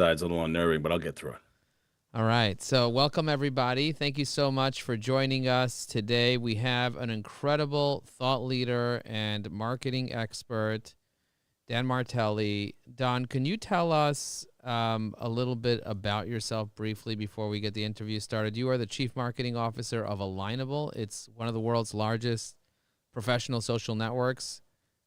It's a little unnerving, but I'll get through it. All right. So, welcome everybody. Thank you so much for joining us today. We have an incredible thought leader and marketing expert, Dan Martelli. Don, can you tell us a little bit about yourself briefly before we get the interview started? You are the Chief Marketing Officer of Alignable. It's one of the world's largest professional social networks.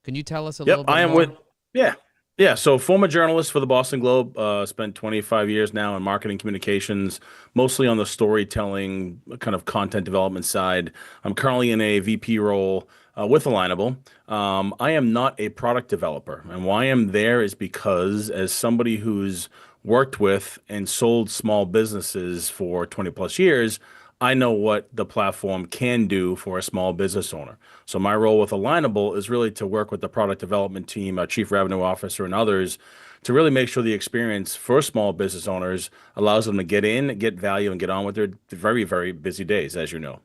Can you tell us a little Yep, bit I am with, more? yeah. Yeah, so former journalist for the Boston Globe, spent 25 years now in marketing communications, mostly on the storytelling, kind of content development side. I'm currently in a VP role with Alignable. I am not a product developer, and why I'm there is because as somebody who's worked with and sold small businesses for 20 plus years, I know what the platform can do for a small business owner. So my role with Alignable is really to work with the product development team, our chief revenue officer, and others to really make sure the experience for small business owners allows them to get in, get value, and get on with their very, very busy days, as you know.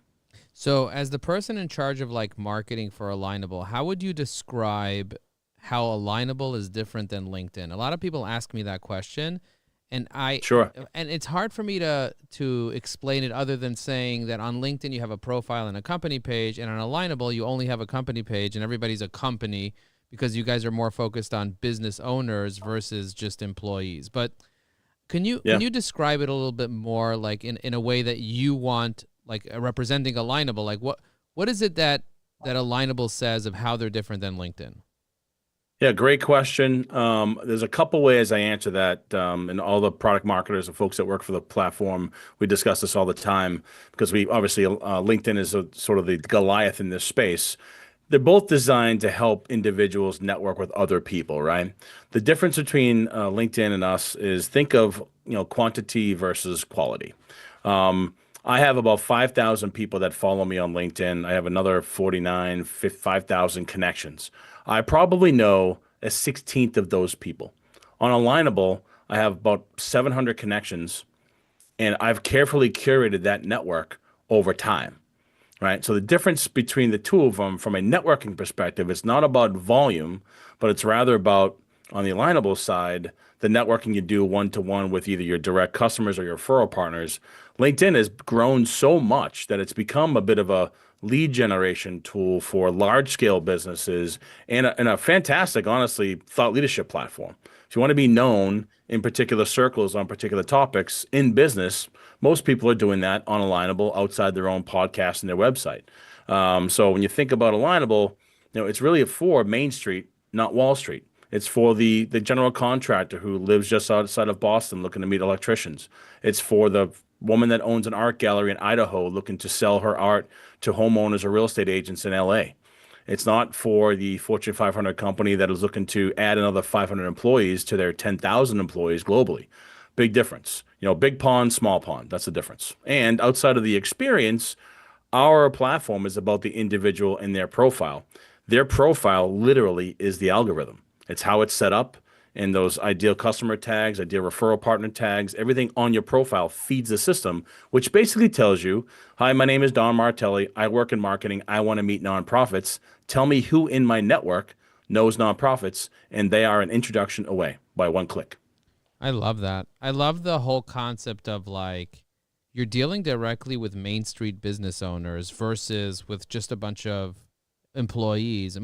So, as the person in charge of like marketing for Alignable, how would you describe how Alignable is different than LinkedIn? A lot of people ask me that question, and Sure. it's hard for me to explain it other than saying that on LinkedIn you have a profile and a company page, and on Alignable you only have a company page, and everybody's a company because you guys are more focused on business owners versus just employees. But can Yeah. you describe it a little bit more, like in a way that you want, like representing Alignable? Like what is it that Alignable says of how they're different than LinkedIn? Yeah, great question. There's a couple ways I answer that, and all the product marketers and folks that work for the platform, we discuss this all the time because we obviously LinkedIn is a, sort of the Goliath in this space. They're both designed to help individuals network with other people, right? The difference between LinkedIn and us is think of quantity versus quality. I have about 5,000 people that follow me on LinkedIn. I have another 5,000 connections. I probably know a 16th of those people. On Alignable, I have about 700 connections, and I've carefully curated that network over time, right? So the difference between the two of them from a networking perspective, it's not about volume, but it's rather about on the Alignable side, the networking you do one to one with either your direct customers or your referral partners. LinkedIn has grown so much that it's become a bit of a lead generation tool for large scale businesses and a fantastic, honestly, thought leadership platform. If you want to be known in particular circles on particular topics in business, most people are doing that on Alignable outside their own podcast and their website. So when you think about Alignable, it's really for Main Street, not Wall Street. It's for the general contractor who lives just outside of Boston looking to meet electricians. It's for the woman that owns an art gallery in Idaho looking to sell her art to homeowners or real estate agents in LA. It's not for the Fortune 500 company that is looking to add another 500 employees to their 10,000 employees globally. Big difference. Big pond, small pond. That's the difference. And outside of the experience, our platform is about the individual and their profile. Their profile literally is the algorithm. It's how it's set up, and those ideal customer tags, ideal referral partner tags, everything on your profile feeds the system, which basically tells you, hi, my name is Don Martelli. I work in marketing. I want to meet nonprofits. Tell me who in my network knows nonprofits, and they are an introduction away by one click. I love that. I love the whole concept of like you're dealing directly with Main Street business owners versus with just a bunch of employees.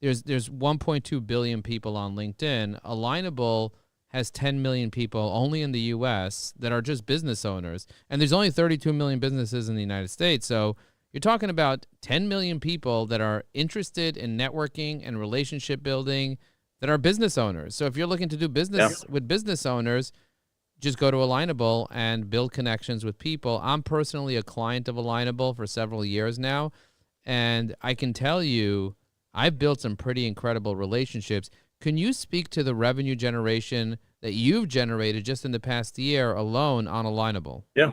There's 1.2 billion people on LinkedIn. Alignable has 10 million people only in the US that are just business owners. And there's only 32 million businesses in the United States. So you're talking about 10 million people that are interested in networking and relationship building that are business owners. So if you're looking to do Yeah. business with business owners, just go to Alignable and build connections with people. I'm personally a client of Alignable for several years now, and I can tell you I've built some pretty incredible relationships. Can you speak to the revenue generation that you've generated just in the past year alone on Alignable? Yeah.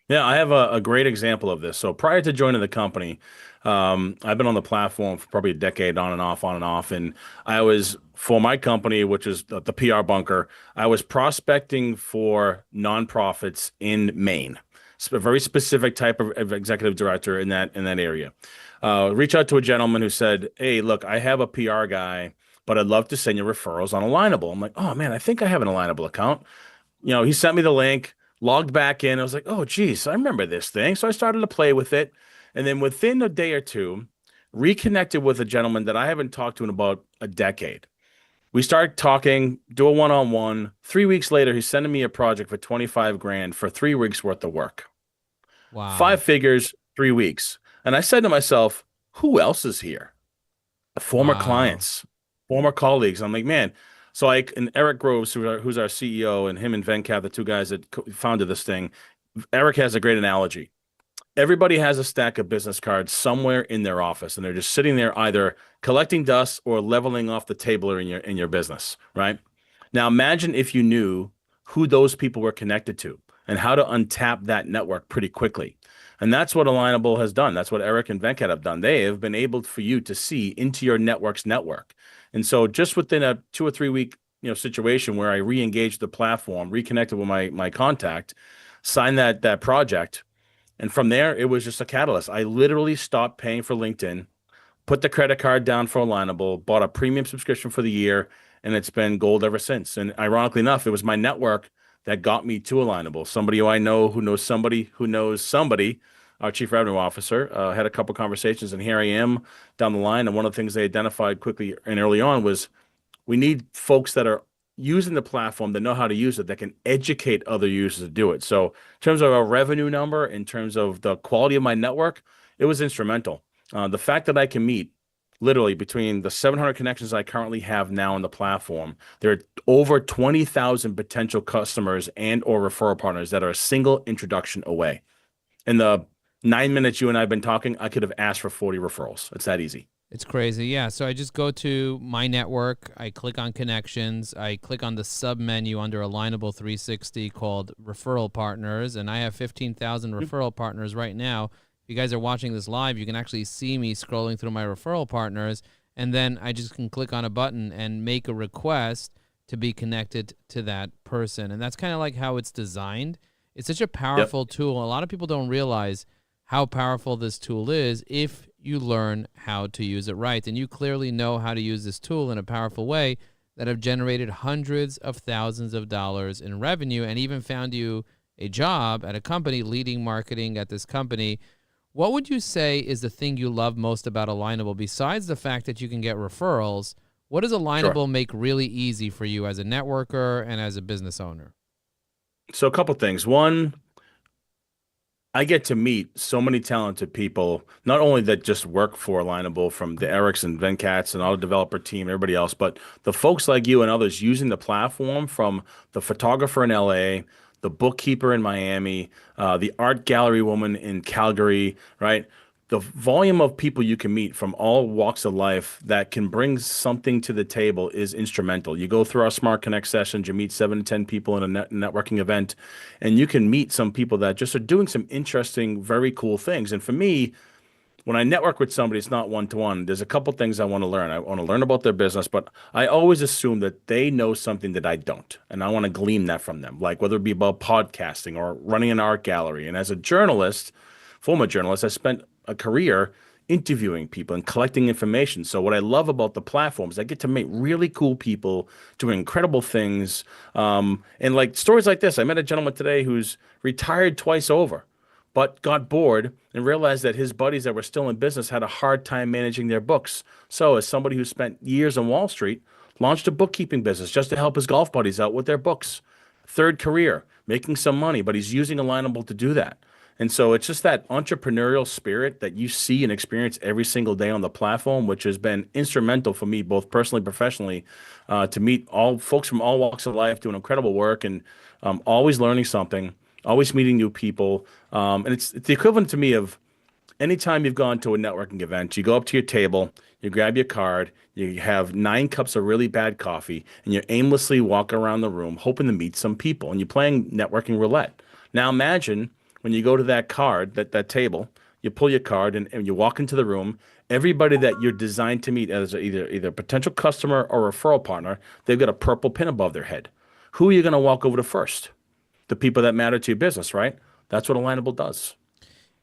Yeah, I have a great example of this. So prior to joining the company, I've been on the platform for probably a decade, on and off, on and off. And I was for my company, which is the PR bunker, I was prospecting for nonprofits in Maine. It's a very specific type of executive director in that area. Reach out to a gentleman who said, "Hey, look, I have a PR guy, but I'd love to send you referrals on Alignable." I'm like, "Oh man, I think I have an Alignable account." he sent me the link, logged back in. I was like, oh, geez, I remember this thing. So I started to play with it. And then within a day or two, reconnected with a gentleman that I haven't talked to in about a decade. We start talking, do a one-on-one. 3 weeks later, he's sending me a project for 25 grand for 3 weeks worth of work. Wow. 5 figures, 3 weeks. And I said to myself, who else is here? Former Wow. clients, former colleagues. I'm like, man. So and Eric Groves, who's our CEO, and him and Venkat, the two guys that founded this thing, Eric has a great analogy. Everybody has a stack of business cards somewhere in their office, and they're just sitting there either collecting dust or leveling off the table in your business, right? Now imagine if you knew who those people were connected to and how to untap that network pretty quickly. And that's what Alignable has done. That's what Eric and Venkat have done. They have been able for you to see into your network's network. And so just within a 2 or 3 week, situation where I re-engaged the platform, reconnected with my contact, signed that project, and from there, it was just a catalyst. I literally stopped paying for LinkedIn, put the credit card down for Alignable, bought a premium subscription for the year, and it's been gold ever since. And ironically enough, it was my network that got me to Alignable. Somebody who I know who knows somebody who knows somebody, our chief revenue officer, had a couple conversations, and here I am down the line. And one of the things they identified quickly and early on was we need folks that are using the platform that know how to use it, that can educate other users to do it. So in terms of a revenue number, in terms of the quality of my network, it was instrumental. The fact that I can meet literally between the 700 connections I currently have now on the platform, there are over 20,000 potential customers and or referral partners that are a single introduction away. In the 9 minutes you and I have been talking, I could have asked for 40 referrals. It's that easy. It's crazy. Yeah. So I just go to my network, I click on connections, I click on the sub menu under Alignable 360 called referral partners, and I have 15,000 referral partners right now. If you guys are watching this live, you can actually see me scrolling through my referral partners, and then I just can click on a button and make a request to be connected to that person. And that's kind of like how it's designed. It's such a Yep. powerful tool. A lot of people don't realize how powerful this tool is if you learn how to use it right. And you clearly know how to use this tool in a powerful way that have generated hundreds of thousands of dollars in revenue and even found you a job at a company leading marketing at this company. What would you say is the thing you love most about Alignable besides the fact that you can get referrals? What does Sure. Alignable make really easy for you as a networker and as a business owner? So a couple things. One, I get to meet so many talented people, not only that just work for Alignable, from the Erics and Venkats and all the developer team, everybody else, but the folks like you and others using the platform, from the photographer in LA, the bookkeeper in Miami, the art gallery woman in Calgary, right? The volume of people you can meet from all walks of life that can bring something to the table is instrumental. You go through our Smart Connect sessions, you meet 7 to 10 people in a networking event, and you can meet some people that just are doing some interesting, very cool things. And for me, when I network with somebody, it's not one to one. There's a couple things I want to learn. I want to learn about their business, but I always assume that they know something that I don't. And I want to glean that from them, like whether it be about podcasting or running an art gallery. And as a journalist, former journalist, I spent a career interviewing people and collecting information. So what I love about the platform is I get to meet really cool people doing incredible things. And like stories like this, I met a gentleman today who's retired twice over, but got bored and realized that his buddies that were still in business had a hard time managing their books. So, as somebody who spent years on Wall Street, launched a bookkeeping business just to help his golf buddies out with their books. Third career, making some money, but he's using Alignable to do that. And so it's just that entrepreneurial spirit that you see and experience every single day on the platform, which has been instrumental for me, both personally and professionally, to meet all folks from all walks of life doing incredible work, and always learning something, always meeting new people. And it's the equivalent to me of anytime you've gone to a networking event, you go up to your table, you grab your card, you have 9 cups of really bad coffee, and you aimlessly walk around the room hoping to meet some people, and you're playing networking roulette. Now imagine when you go to that card, that table, you pull your card and you walk into the room, everybody that you're designed to meet as either a potential customer or referral partner, they've got a purple pin above their head. Who are you going to walk over to first? The people that matter to your business, right? That's what Alignable does.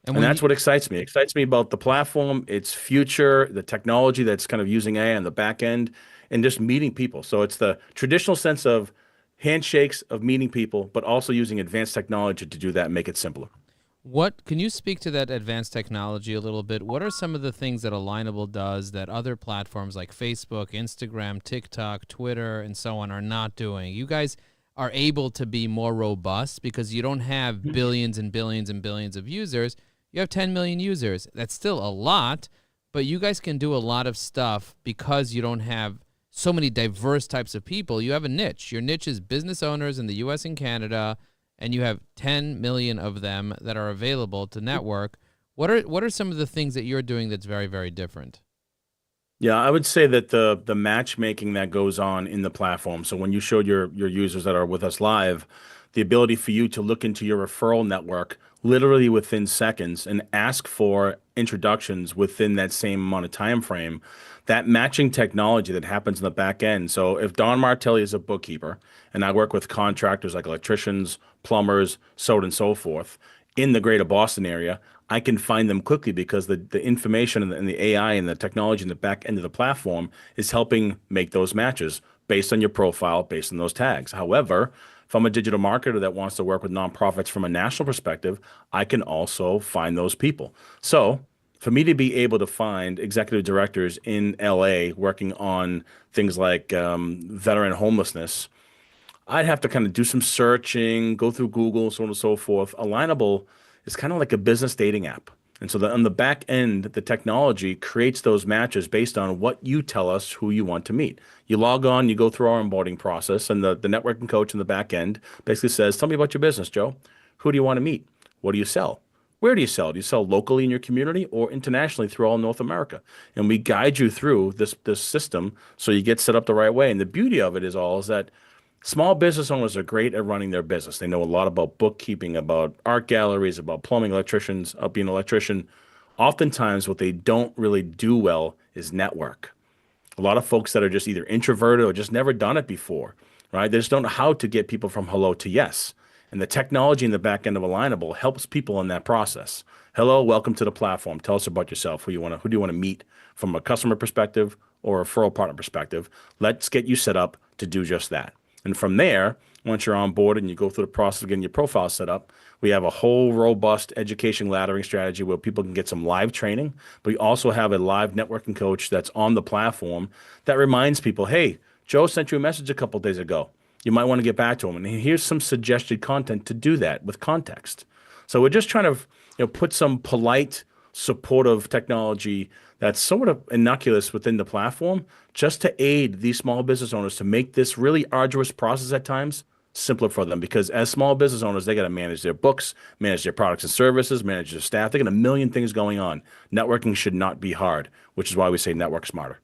And And when that's you, what excites me. It excites me about the platform, its future, the technology that's kind of using AI on the back end, and just meeting people. So it's the traditional sense of handshakes of meeting people, but also using advanced technology to do that and make it simpler. What can you speak to that advanced technology a little bit? What are some of the things that Alignable does that other platforms like Facebook, Instagram, TikTok, Twitter, and so on are not doing? You guys are able to be more robust because you don't have billions and billions and billions of users. You have 10 million users. That's still a lot, but you guys can do a lot of stuff because you don't have so many diverse types of people. You have a niche. Your niche is business owners in the US and Canada, and you have 10 million of them that are available to network. What are some of the things that you're doing that's very, very different? Yeah, I would say that the matchmaking that goes on in the platform. So when you showed your users that are with us live, the ability for you to look into your referral network literally within seconds and ask for introductions within that same amount of time frame, that matching technology that happens in the back end. So if Don Martelli is a bookkeeper and I work with contractors like electricians, plumbers, so on and so forth in the greater Boston area, I can find them quickly because the information and the AI and the technology in the back end of the platform is helping make those matches based on your profile, based on those tags. However, if I'm a digital marketer that wants to work with nonprofits from a national perspective, I can also find those people. So for me to be able to find executive directors in LA working on things like veteran homelessness, I'd have to kind of do some searching, go through Google, so on and so forth. Alignable is kind of like a business dating app. And so on the back end, the technology creates those matches based on what you tell us who you want to meet. You log on, you go through our onboarding process, and the networking coach in the back end basically says, tell me about your business, Joe. Who do you want to meet? What do you sell? Where do you sell? Do you sell locally in your community or internationally through all North America? And we guide you through this system so you get set up the right way. And the beauty of it is that small business owners are great at running their business. They know a lot about bookkeeping, about art galleries, about plumbing, electricians, being an electrician. Oftentimes, what they don't really do well is network. A lot of folks that are just either introverted or just never done it before, right? They just don't know how to get people from hello to yes. And the technology in the back end of Alignable helps people in that process. Hello, welcome to the platform. Tell us about yourself. Who do you want to meet from a customer perspective or a referral partner perspective? Let's get you set up to do just that. And from there, once you're on board and you go through the process of getting your profile set up, we have a whole robust education laddering strategy where people can get some live training. But we also have a live networking coach that's on the platform that reminds people, hey, Joe sent you a message a couple of days ago. You might want to get back to him. And here's some suggested content to do that with context. So we're just trying to put some polite, supportive technology that's somewhat of innocuous within the platform just to aid these small business owners to make this really arduous process at times simpler for them. Because as small business owners, they got to manage their books, manage their products and services, manage their staff. They got a million things going on. Networking should not be hard, which is why we say network smarter.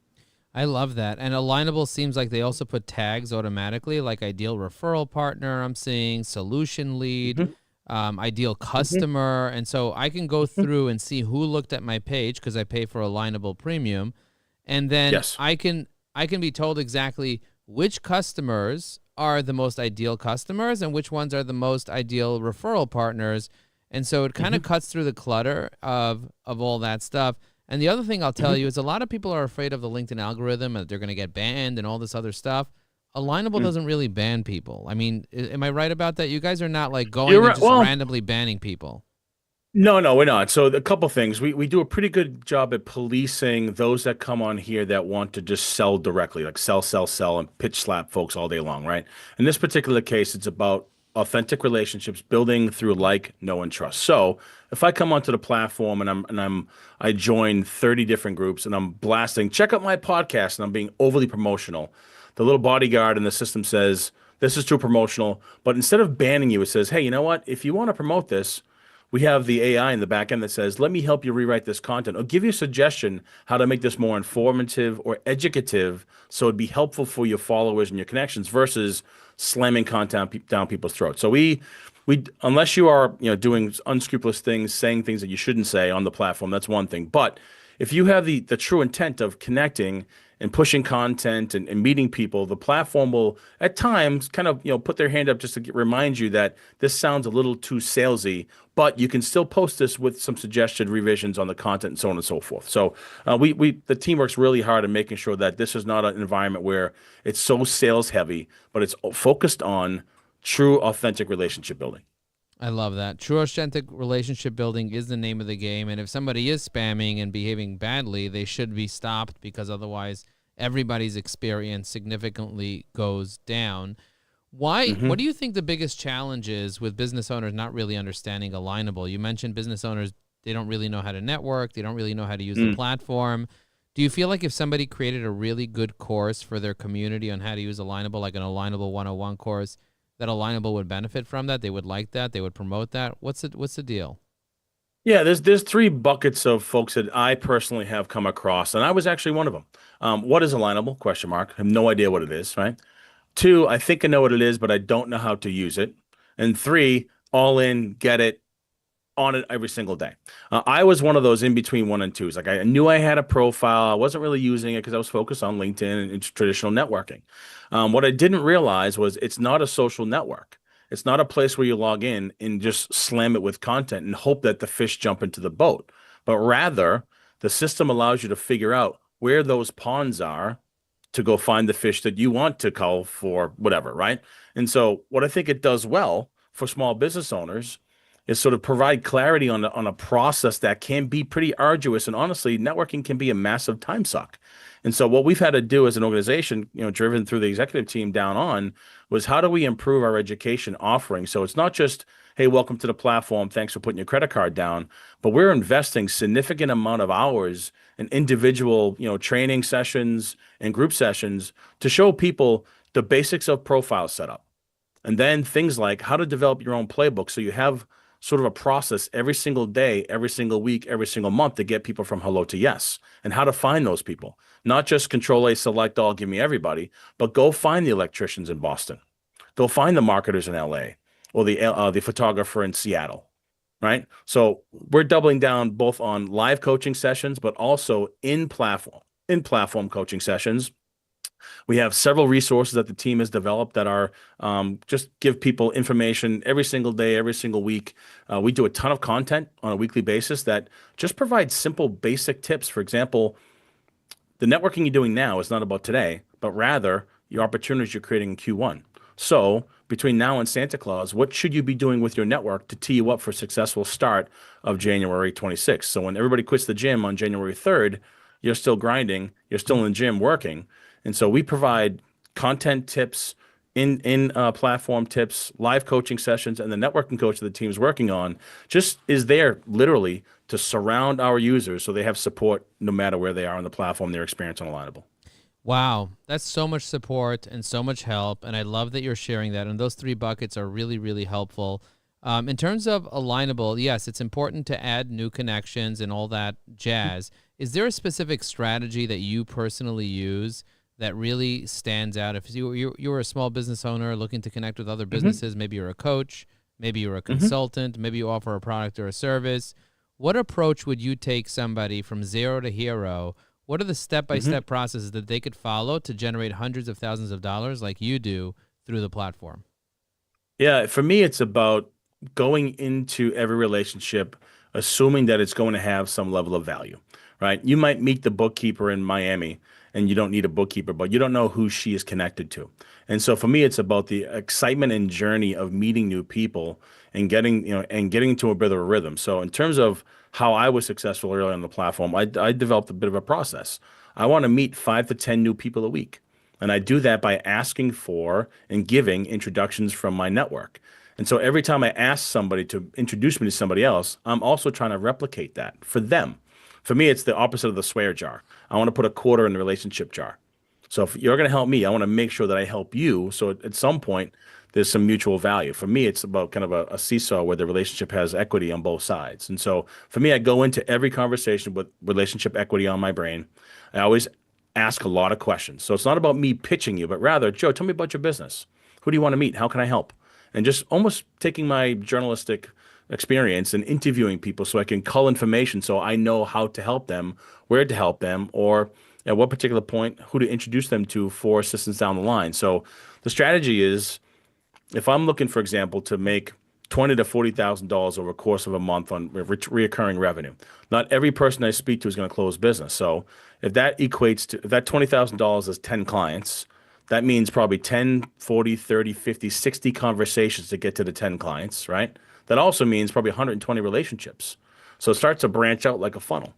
I love that. And Alignable seems like they also put tags automatically, like ideal referral partner, I'm seeing, solution lead, ideal customer. And so I can go through and see who looked at my page because I pay for Alignable Premium. And then Yes. I can be told exactly which customers are the most ideal customers and which ones are the most ideal referral partners. And so it kind of cuts through the clutter of all that stuff. And the other thing I'll tell you is a lot of people are afraid of the LinkedIn algorithm and that they're going to get banned and all this other stuff. Alignable doesn't really ban people. I mean, am I right about that? You guys are not like going You're and right. just Well, randomly banning people. no, we're not. So a couple things. We do a pretty good job at policing those that come on here that want to just sell directly, like sell, and pitch slap folks all day long, right? In this particular case, it's about authentic relationships building through like, know, and trust. So if I come onto the platform and I join 30 different groups and I'm blasting, check out my podcast, and I'm being overly promotional, the little bodyguard in the system says, this is too promotional. But instead of banning you, it says, hey, you know what? If you want to promote this, we have the AI in the back end that says, let me help you rewrite this content or give you a suggestion how to make this more informative or educative so it'd be helpful for your followers and your connections versus slamming content down people's throats. So we unless you are doing unscrupulous things, saying things that you shouldn't say on the platform, that's one thing. But if you have the true intent of connecting and pushing content and meeting people, the platform will at times kind of, put their hand up just to remind you that this sounds a little too salesy, but you can still post this with some suggested revisions on the content and so on and so forth. So the team works really hard in making sure that this is not an environment where it's so sales heavy, but it's focused on true, authentic relationship building. I love that. True authentic relationship building is the name of the game. And if somebody is spamming and behaving badly, they should be stopped because otherwise everybody's experience significantly goes down. What Hmm. do you think the biggest challenge is with business owners not really understanding Alignable? You mentioned business owners, they don't really know how to network, they don't really know how to use the platform. Do you feel like if somebody created a really good course for their community on how to use Alignable, like an Alignable 101 course, that Alignable would benefit from that? They would like that. They would promote that. What's the deal? Yeah, there's three buckets of folks that I personally have come across, and I was actually one of them. What is alignable? Question mark. I have no idea what it is, right? Two, I think I know what it is, but I don't know how to use it. And three, all in, get it, on it every single day. I was one of those in between one and twos. Like I knew I had a profile. I wasn't really using it because I was focused on LinkedIn and traditional networking. What I didn't realize was it's not a social network. It's not a place where you log in and just slam it with content and hope that the fish jump into the boat, but rather the system allows you to figure out where those ponds are to go find the fish that you want to cull for whatever, right? And so what I think it does well for small business owners is sort of provide clarity on a process that can be pretty arduous. And honestly, networking can be a massive time suck. And so what we've had to do as an organization, driven through the executive team down on, was how do we improve our education offering? So it's not just, hey, welcome to the platform, thanks for putting your credit card down, but we're investing significant amount of hours in individual, training sessions and group sessions to show people the basics of profile setup. And then things like how to develop your own playbook so you have sort of a process every single day, every single week, every single month to get people from hello to yes, and how to find those people. Not just control A, select all, give me everybody, but go find the electricians in Boston. Go find the marketers in LA or the photographer in Seattle, right? So we're doubling down both on live coaching sessions, but also in platform coaching sessions. We have several resources that the team has developed that are just give people information every single day, every single week. We do a ton of content on a weekly basis that just provides simple, basic tips. For example, the networking you're doing now is not about today, but rather your opportunities you're creating in Q1. So between now and Santa Claus, what should you be doing with your network to tee you up for a successful start of January 26th? So when everybody quits the gym on January 3rd, you're still grinding, you're still in the gym working. And so we provide content tips, in platform tips, live coaching sessions, and the networking coach that the team's working on just is there literally to surround our users so they have support no matter where they are on the platform, their experience on Alignable. Wow, that's so much support and so much help, and I love that you're sharing that. And those three buckets are really, really helpful. In terms of Alignable, yes, it's important to add new connections and all that jazz. Is there a specific strategy that you personally use that really stands out? If you're a small business owner looking to connect with other Hmm. businesses, maybe you're a coach, maybe you're a Hmm. consultant, maybe you offer a product or a service. What approach would you take somebody from zero to hero? What are the Hmm. step-by-step processes that they could follow to generate hundreds of thousands of dollars like you do through the platform? Yeah, for me, it's about going into every relationship assuming that it's going to have some level of value, right? You might meet the bookkeeper in Miami and you don't need a bookkeeper, but you don't know who she is connected to. And so for me, it's about the excitement and journey of meeting new people and getting into a bit of a rhythm. So in terms of how I was successful early on the platform, I developed a bit of a process. I want to meet 5 to 10 new people a week. And I do that by asking for and giving introductions from my network. And so every time I ask somebody to introduce me to somebody else, I'm also trying to replicate that for them. For me, it's the opposite of the swear jar. I want to put a quarter in the relationship jar. So if you're going to help me, I want to make sure that I help you. So at some point, there's some mutual value. For me, it's about kind of a seesaw where the relationship has equity on both sides. And so for me, I go into every conversation with relationship equity on my brain. I always ask a lot of questions. So it's not about me pitching you, but rather, Joe, tell me about your business. Who do you want to meet? How can I help? And just almost taking my journalistic experience and interviewing people so I can cull information so I know how to help them, where to help them, or at what particular point, who to introduce them to for assistance down the line. So the strategy is, if I'm looking, for example, to make $20,000 to $40,000 over the course of a month on reoccurring revenue, not every person I speak to is going to close business. So if that equates to, if that $20,000 is 10 clients, that means probably 10, 40, 30, 50, 60 conversations to get to the 10 clients, right? That also means probably 120 relationships. So it starts to branch out like a funnel.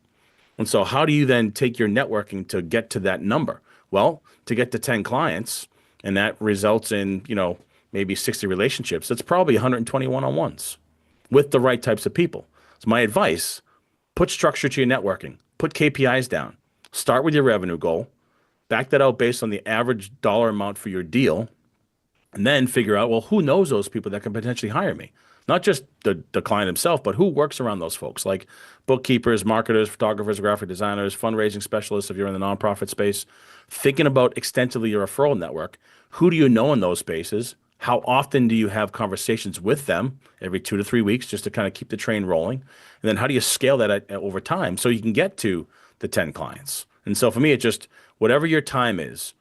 And so how do you then take your networking to get to that number? Well, to get to 10 clients, and that results in, maybe 60 relationships, that's probably 120 one-on-ones with the right types of people. So my advice, put structure to your networking, put KPIs down, start with your revenue goal, back that out based on the average dollar amount for your deal, and then figure out, well, who knows those people that can potentially hire me? Not just the client himself, but who works around those folks, like bookkeepers, marketers, photographers, graphic designers, fundraising specialists if you're in the nonprofit space. Thinking about extensively your referral network. Who do you know in those spaces? How often do you have conversations with them every 2 to 3 weeks just to kind of keep the train rolling? And then how do you scale that over time so you can get to the 10 clients? And so for me, it's just whatever your time is,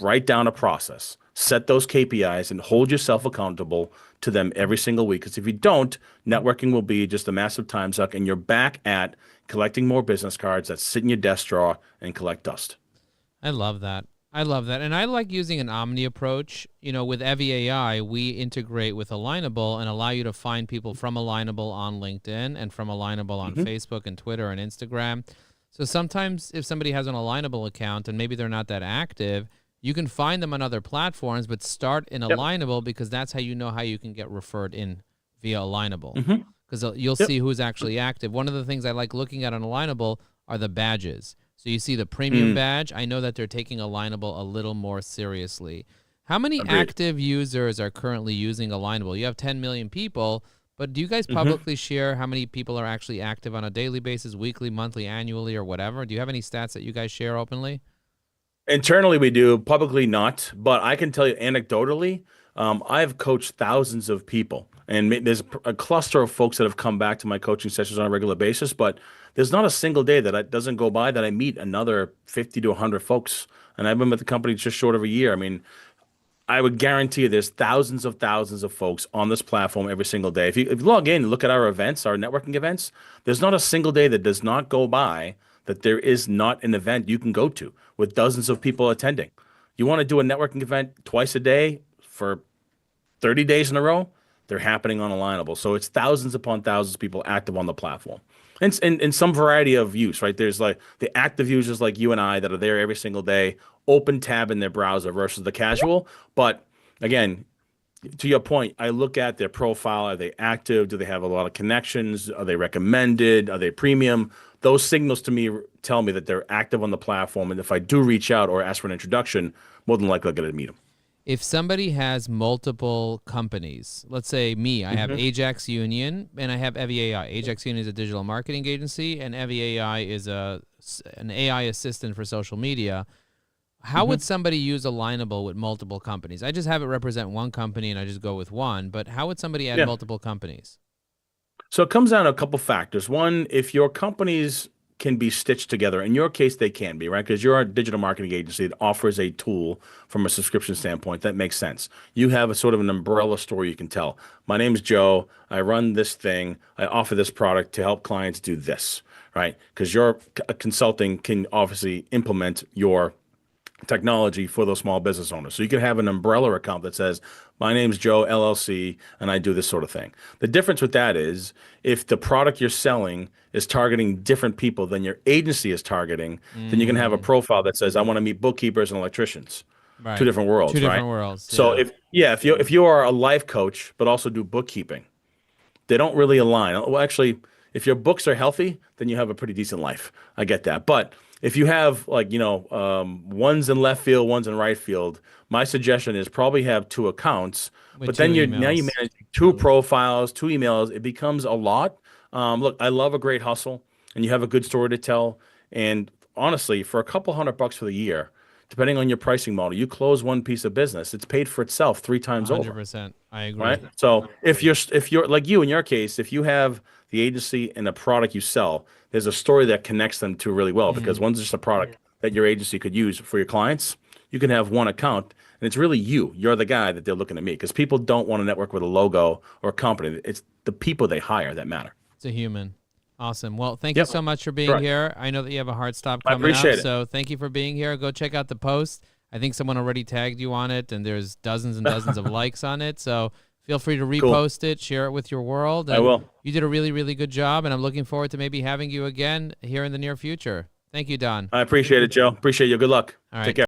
write down a process, set those KPIs, and hold yourself accountable to them every single week. Because if you don't, networking will be just a massive time suck, and you're back at collecting more business cards that sit in your desk drawer and collect dust. I love that. I love that. And I like using an omni approach. With Evie AI, we integrate with Alignable and allow you to find people from Alignable on LinkedIn and from Alignable on Facebook and Twitter and Instagram. So sometimes if somebody has an Alignable account and maybe they're not that active, you can find them on other platforms, but start in Alignable because that's how you know how you can get referred in via Alignable. Because you'll see who's actually active. One of the things I like looking at on Alignable are the badges. So you see the premium badge. I know that they're taking Alignable a little more seriously. How many active users are currently using Alignable? You have 10 million people, but do you guys publicly share how many people are actually active on a daily basis, weekly, monthly, annually, or whatever? Do you have any stats that you guys share openly? Internally, we do. Publicly, not. But I can tell you anecdotally, I've coached thousands of people, and there's a cluster of folks that have come back to my coaching sessions on a regular basis. But there's not a single day that doesn't go by that I meet another 50 to 100 folks. And I've been with the company just short of a year. I mean, I would guarantee you there's thousands of folks on this platform every single day. If you log in and look at our events, our networking events, there's not a single day that does not go by that there is not an event you can go to with dozens of people attending. You want to do a networking event twice a day for 30 days in a row, they're happening on Alignable. So it's thousands upon thousands of people active on the platform. And in some variety of use, right? There's like the active users like you and I that are there every single day, open tab in their browser versus the casual. But again, to your point, I look at their profile. Are they active? Do they have a lot of connections? Are they recommended? Are they premium? Those signals to me tell me that they're active on the platform. And if I do reach out or ask for an introduction, more than likely I'll get to meet them. If somebody has multiple companies, let's say me, I have Ajax Union and I have Evie AI. Ajax Union is a digital marketing agency and Evie AI is an AI assistant for social media. How would somebody use Alignable with multiple companies? I just have it represent one company and I just go with one, but how would somebody add multiple companies? So it comes down to a couple factors. One, if your companies can be stitched together, in your case, they can be, right? Because you're a digital marketing agency that offers a tool from a subscription standpoint. That makes sense. You have a sort of an umbrella story you can tell. My name's Joe. I run this thing. I offer this product to help clients do this, right? Because your consulting can obviously implement your technology for those small business owners. So you can have an umbrella account that says, my name's Joe LLC, and I do this sort of thing. The difference with that is if the product you're selling is targeting different people than your agency is targeting, then you can have a profile that says, I want to meet bookkeepers and electricians. Right. Two different worlds, Two right? different worlds. So if you are a life coach, but also do bookkeeping, they don't really align. Well, actually, if your books are healthy, then you have a pretty decent life. I get that. But if you have one's in left field, one's in right field, my suggestion is probably have two accounts. With but then two now you emails. manage two profiles, two emails. It becomes a lot. Look, I love a great hustle, and you have a good story to tell. And honestly, for a couple $100 for the year, depending on your pricing model, you close one piece of business, it's paid for itself 3 times over. 100%. I agree. Right. So if you're like you in your case, if you have the agency and the product you sell, there's a story that connects them to really well because one's just a product that your agency could use for your clients, you can have one account, and it's really you. You're the guy that they're looking to meet because people don't want to network with a logo or a company. It's the people they hire that matter. It's a human. Awesome. Well, thank you Yep. so much for being Correct. here. I know that you have a hard stop I coming up, appreciate it. so thank you for being here. Go check out the post. I think someone already tagged you on it, and there's dozens and dozens of likes on it. So feel free to Cool. repost it, share it with your world. I And will. you did a really, really good job, and I'm looking forward to maybe having you again here in the near future. Thank you, Don. I appreciate it, Joe. Appreciate you. Good luck. All right. Take care.